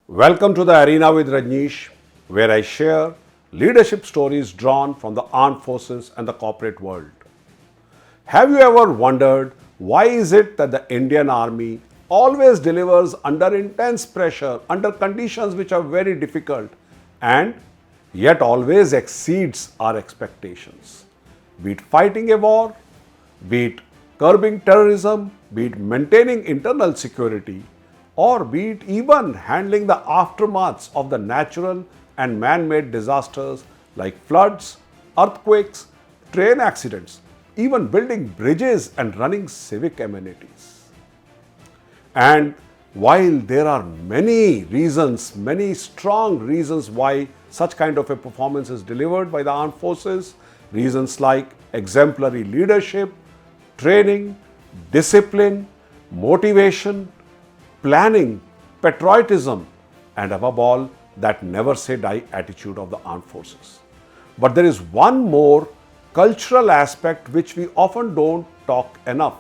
Welcome to the Arena with Rajnish, where I share leadership stories drawn from the armed forces and the corporate world. Have you ever wondered why is it that the Indian Army always delivers under intense pressure, under conditions which are very difficult, and yet always exceeds our expectations? Be it fighting a war, be it curbing terrorism, be it maintaining internal security, or be it even handling the aftermaths of the natural and man-made disasters like floods, earthquakes, train accidents, even building bridges and running civic amenities. And while there are many reasons, many strong reasons why such kind of a performance is delivered by the armed forces, reasons like exemplary leadership, training, discipline, motivation, planning, patriotism, and above all, that never say die attitude of the armed forces. But there is one more cultural aspect which we often don't talk enough,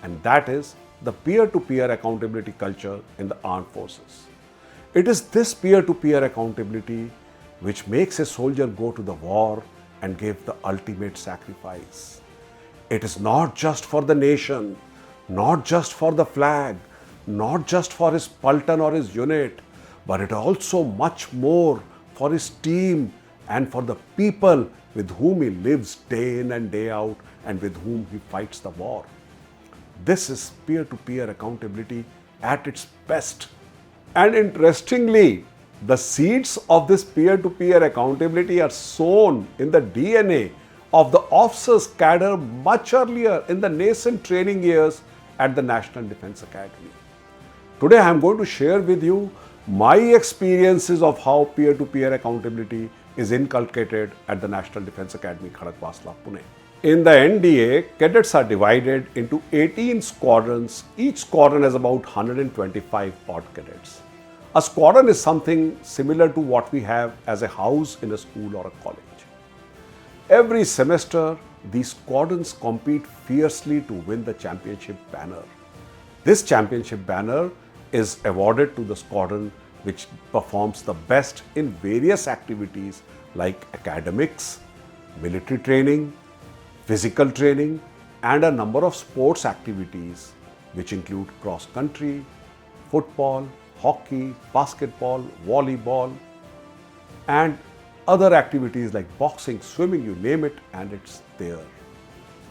and that is the peer-to-peer accountability culture in the armed forces. It is this peer-to-peer accountability which makes a soldier go to the war and give the ultimate sacrifice. It is not just for the nation, not just for the flag, not just for his Paltan or his unit, but it also much more for his team and for the people with whom he lives day in and day out and with whom he fights the war. This is peer-to-peer accountability at its best. And interestingly, the seeds of this peer-to-peer accountability are sown in the DNA of the officers' cadre much earlier in the nascent training years at the National Defence Academy. Today I am going to share with you my experiences of how peer-to-peer accountability is inculcated at the National Defence Academy, Khadagwasla, Pune. In the NDA, cadets are divided into 18 squadrons. Each squadron has about 125 odd cadets. A squadron is something similar to what we have as a house in a school or a college. Every semester, these squadrons compete fiercely to win the championship banner. This championship banner is awarded to the squadron which performs the best in various activities like academics, military training, physical training, and a number of sports activities which include cross-country, football, hockey, basketball, volleyball, and other activities like boxing, swimming, you name it, and it's there.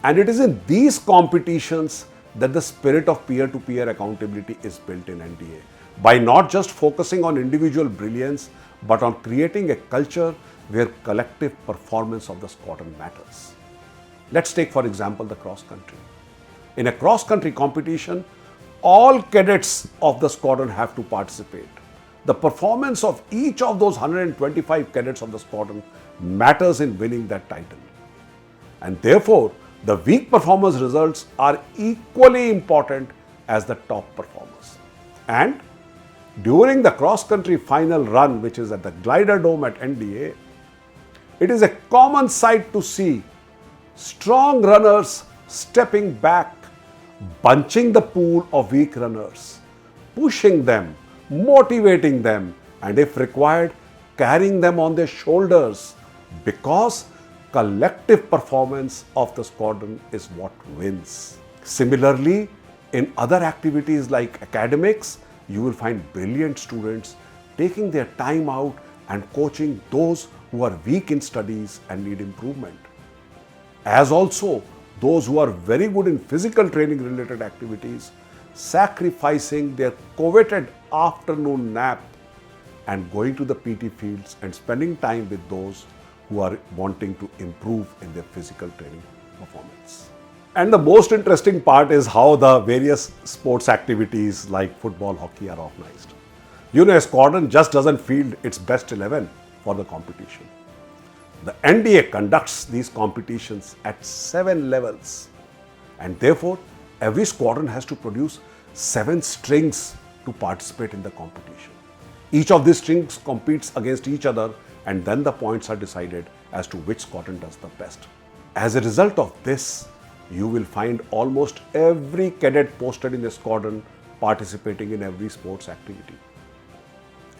And it is in these competitions that the spirit of peer-to-peer accountability is built in NDA by not just focusing on individual brilliance, but on creating a culture where collective performance of the squadron matters. Let's take, for example, the cross-country. In a cross-country competition, all cadets of the squadron have to participate. The performance of each of those 125 cadets of the squadron matters in winning that title. And therefore, the weak performers' results are equally important as the top performers. And during the cross-country final run, which is at the Glider Dome at NDA, it is a common sight to see strong runners stepping back, bunching the pool of weak runners, pushing them, motivating them, and if required, carrying them on their shoulders, because collective performance of the squadron is what wins. Similarly, in other activities like academics, you will find brilliant students taking their time out and coaching those who are weak in studies and need improvement. As also, those who are very good in physical training related activities, sacrificing their coveted afternoon nap and going to the PT fields and spending time with those who are wanting to improve in their physical training performance. And the most interesting part is how the various sports activities like football, hockey are organized. You know, a squadron just doesn't field its best 11 for the competition. The NDA conducts these competitions at 7 levels, and therefore every squadron has to produce 7 strings to participate in the competition. Each of these strings competes against each other, and then the points are decided as to which squadron does the best. As a result of this, you will find almost every cadet posted in a squadron participating in every sports activity.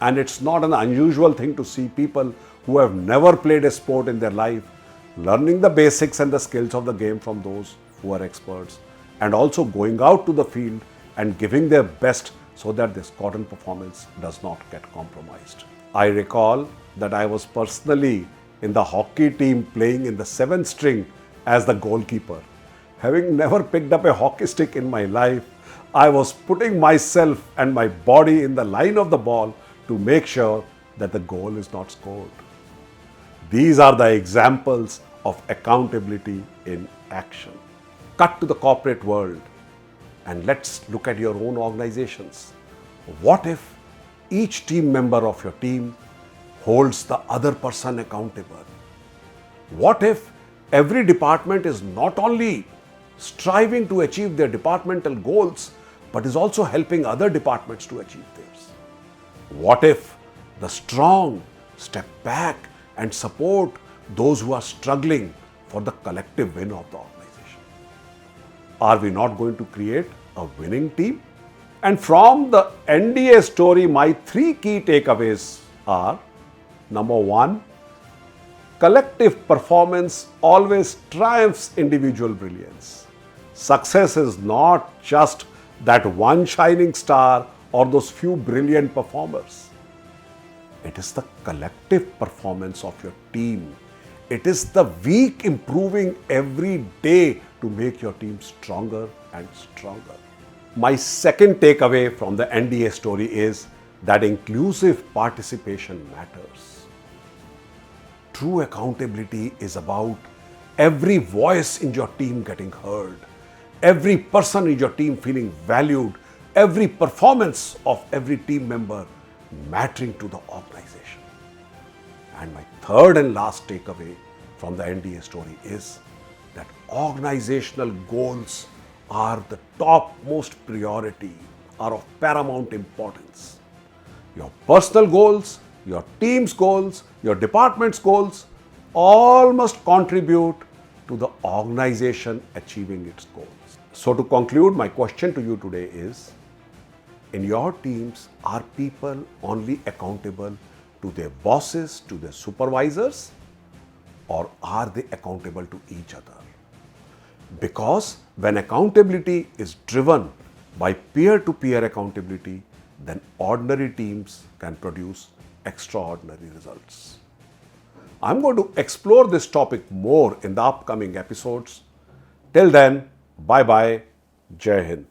And it's not an unusual thing to see people who have never played a sport in their life learning the basics and the skills of the game from those who are experts, and also going out to the field and giving their best so that their squadron performance does not get compromised. I recall that I was personally in the hockey team playing in the 7th string as the goalkeeper. Having never picked up a hockey stick in my life, I was putting myself and my body in the line of the ball to make sure that the goal is not scored. These are the examples of accountability in action. Cut to the corporate world and let's look at your own organizations. What if each team member of your team holds the other person accountable? What if every department is not only striving to achieve their departmental goals, but is also helping other departments to achieve theirs? What if the strong step back and support those who are struggling for the collective win of the organization? Are we not going to create a winning team? And from the NDA story, my 3 key takeaways are: number 1, collective performance always triumphs individual brilliance. Success is not just that one shining star or those few brilliant performers. It is the collective performance of your team. It is the week improving every day to make your team stronger and stronger. My second takeaway from the NDA story is that inclusive participation matters. True accountability is about every voice in your team getting heard, every person in your team feeling valued, every performance of every team member mattering to the organization. And my third and last takeaway from the NDA story is that organizational goals are the topmost priority, are of paramount importance. Your personal goals, your team's goals, your department's goals, all must contribute to the organization achieving its goals. So to conclude, my question to you today is, in your teams, are people only accountable to their bosses, to their supervisors, or are they accountable to each other? Because when accountability is driven by peer-to-peer accountability, then ordinary teams can produce extraordinary results. I'm going to explore this topic more in the upcoming episodes. Till then, bye-bye. Jai Hind.